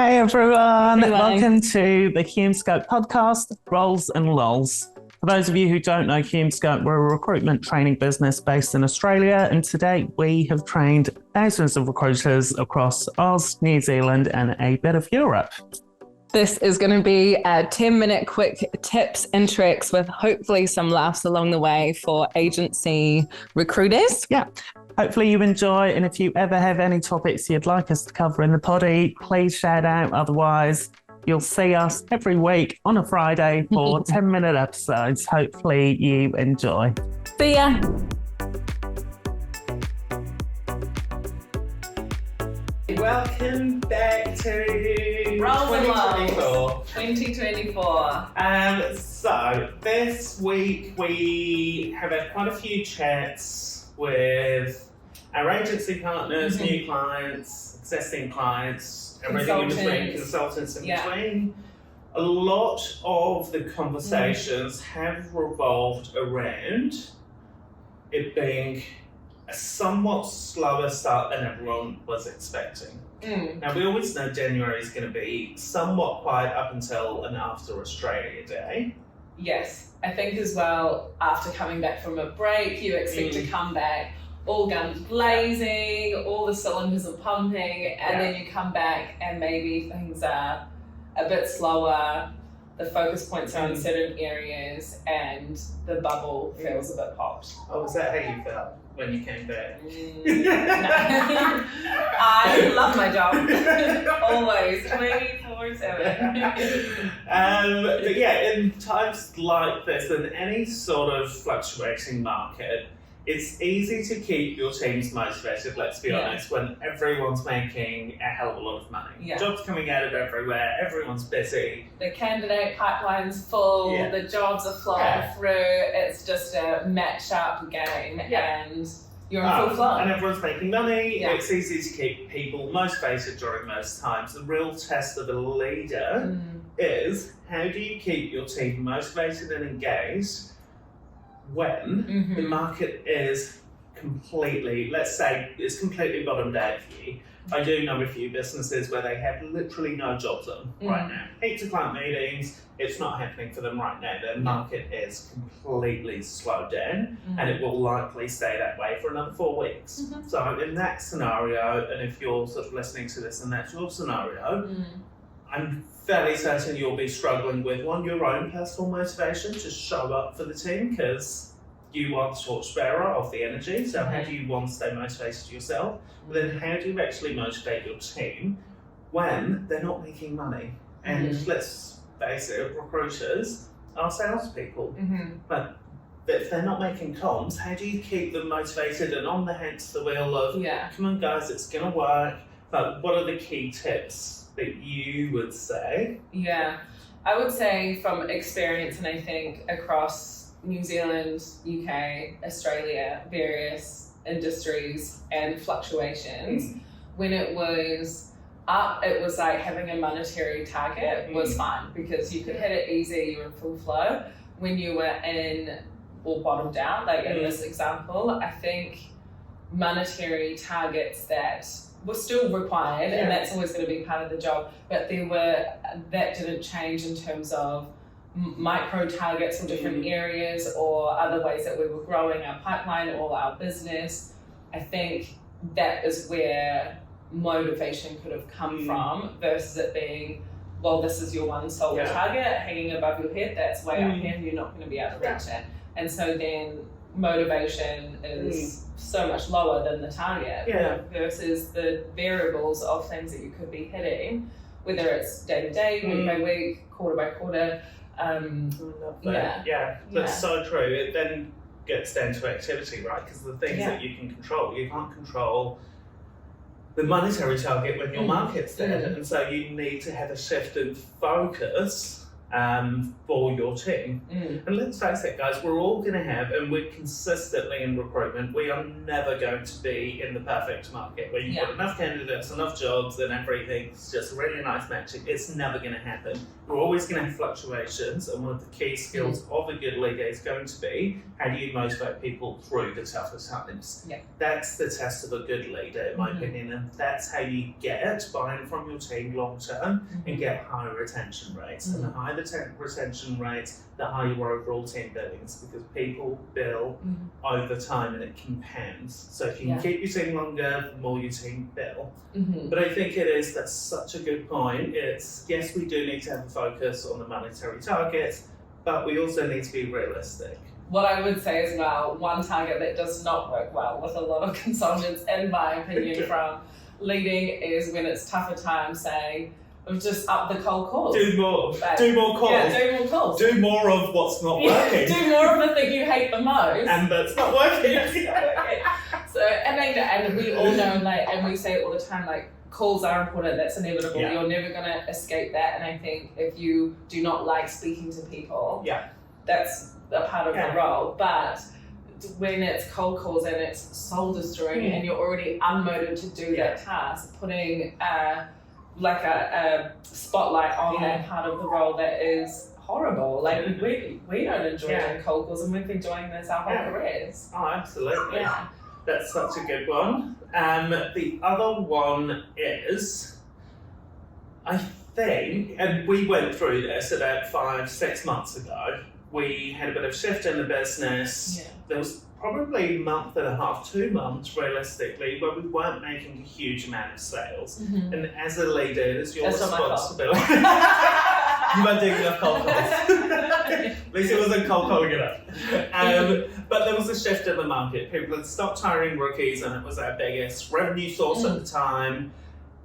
Hey everyone, Hello. welcome to the Hume Scope podcast, Roles and Lols. For those of you who don't know Hume Scope, we're a recruitment training business based in Australia, and to date we have trained thousands of recruiters across Oz, New Zealand and a bit of Europe. This is going to be a 10-minute quick tips and tricks with hopefully some laughs along the way for agency recruiters. Yeah. Hopefully you enjoy, and if you ever have any topics you'd like us to cover in the poddy, please shout out. Otherwise, you'll see us every week on a Friday for 10-minute episodes. Hopefully you enjoy. See ya. Welcome back to Roles and 2024. 2024. So this week we have had quite a few chats with our agency partners, new clients, existing clients, everything in between, consultants in between. A lot of the conversations have revolved around it being a somewhat slower start than everyone was expecting. Now, we always know January is going to be somewhat quiet up until and after Australia Day. Yes, I think as well, after coming back from a break, you expect to come back all guns blazing, all the cylinders are pumping, and then you come back and maybe things are a bit slower, the focus points are in certain areas, and the bubble feels a bit popped. Oh, was that how you felt when you came back? No. I love my job. Always, 24/7. But yeah, in times like this, in any sort of fluctuating market, it's easy to keep your teams motivated, let's be honest, when everyone's making a hell of a lot of money. Jobs coming out of everywhere, everyone's busy. The candidate pipeline's full, the jobs are flowing through, it's just a match-up game and you're in full flow. And everyone's making money, it's easy to keep people motivated during those times. The real test of a leader is, how do you keep your team motivated and engaged when the market is completely, let's say, it's completely bottomed out for you. I do know a few businesses where they have literally no jobs on right now. Heaps of client meetings, it's not happening for them right now. Their market is completely slowed down and it will likely stay that way for another 4 weeks. So in that scenario, and if you're sort of listening to this and that's your scenario, I'm fairly certain you'll be struggling with, one, your own personal motivation to show up for the team, because you are the torchbearer of the energy. So how do you, one, stay motivated yourself? But then how do you actually motivate your team when they're not making money? And let's face it, recruiters are salespeople. But if they're not making comms, how do you keep them motivated and on the hands the wheel of, come on guys, it's going to work? But what are the key tips that you would say? I would say from experience, and I think across New Zealand, UK, Australia, various industries and fluctuations, when it was up, it was like having a monetary target was fine because you could hit it easy, you were in full flow. When you were in or bottomed out, like in this example, I think monetary targets that were still required, and that's always going to be part of the job, but that didn't change in terms of micro targets for different areas or other ways that we were growing our pipeline or our business. I think that is where motivation could have come from, versus it being, well, this is your one sole target hanging above your head, that's way up here and you're not going to be able to reach it. And so then motivation is so much lower than the target versus the variables of things that you could be hitting, whether it's day to day, week by week, quarter by quarter. That's so true. It then gets down to activity, right? Because the things that you can control, you can't control the monetary target when your market's dead, and so you need to have a shift in focus for your team. And let's face it, guys, we're all going to have, and we're consistently in recruitment, we are never going to be in the perfect market where you've got enough candidates, enough jobs, and everything's just really nice matching. It's never going to happen. We're always going to have fluctuations, and one of the key skills of a good leader is going to be how do you motivate people through the toughest times. That's the test of a good leader, in my opinion, and that's how you get buy-in from your team long term and get higher retention rates. And the higher the retention rates, the higher your overall team billings, because people bill over time and it compounds. So if you can keep your team longer, the more your team bill. But I think that's such a good point. It's, yes, we do need to have a focus on the monetary targets, but we also need to be realistic. What I would say as well, one target that does not work well with a lot of consultants, in my opinion, from leading is when it's tougher times saying, we've just upped the cold calls. Do more. Do more calls. Yeah, do more calls. Do more of what's not working. Do more of the thing you hate the most. And that's not working. So, and we all know, like, and we say it all the time, like, calls are important, that's inevitable. You're never going to escape that. And I think if you do not like speaking to people, that's a part of the role. But when it's cold calls and it's soul destroying and you're already unmotivated to do that task, putting like a spotlight on that part of the role that is horrible. Like we don't enjoy doing cold calls, and we've been doing this our whole careers. Oh, absolutely. That's such a good one. The other one is, I think, and we went through this about 5-6 months ago. We had a bit of shift in the business. There was probably a month and a half, 2 months realistically, where we weren't making a huge amount of sales. And as a leader, it is your responsibility. You weren't doing enough cold calls. At least it wasn't cold calling enough. But there was a shift in the market. People had stopped hiring rookies, and it was our biggest revenue source at the time.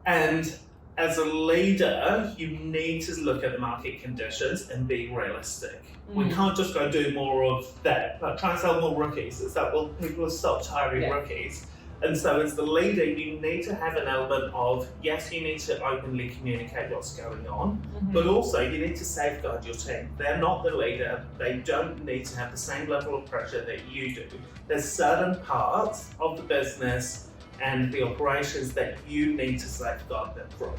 And as a leader, you need to look at the market conditions and be realistic. We can't just go do more of that, like try and sell more rookies. It's like, well, people have stopped hiring rookies. And so as the leader, you need to have an element of, yes, you need to openly communicate what's going on, but also you need to safeguard your team. They're not the leader. They don't need to have the same level of pressure that you do. There's certain parts of the business and the operations that you need to safeguard them from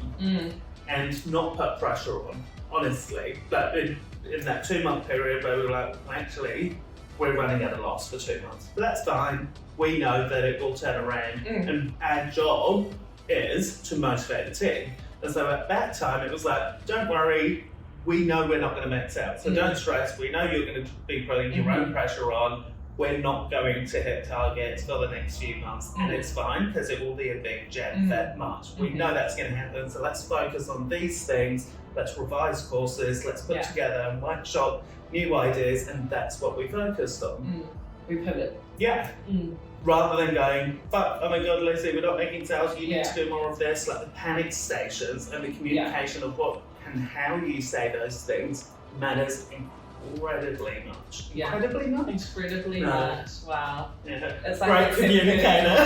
and not put pressure on, honestly. But in that 2 month period where we were like, actually, we're running at a loss for 2 months. But that's fine. We know that it will turn around. And our job is to motivate the team. And so at that time, it was like, don't worry, we know we're not going to max out. So don't stress. We know you're going to be putting your own pressure on. We're not going to hit targets for the next few months. And it's fine, because it will be a big Jan Feb March. We know that's going to happen. So let's focus on these things. Let's revise courses. Let's put together and workshop new ideas. And that's what we focused on. We pivot. Rather than going, fuck, oh my God, Lucy, we're not making sales, you need to do more of this. Like the panic stations and the communication of what and how you say those things matters incredibly much. Incredibly much? Incredibly much. Wow. Yeah. It's like great communicator.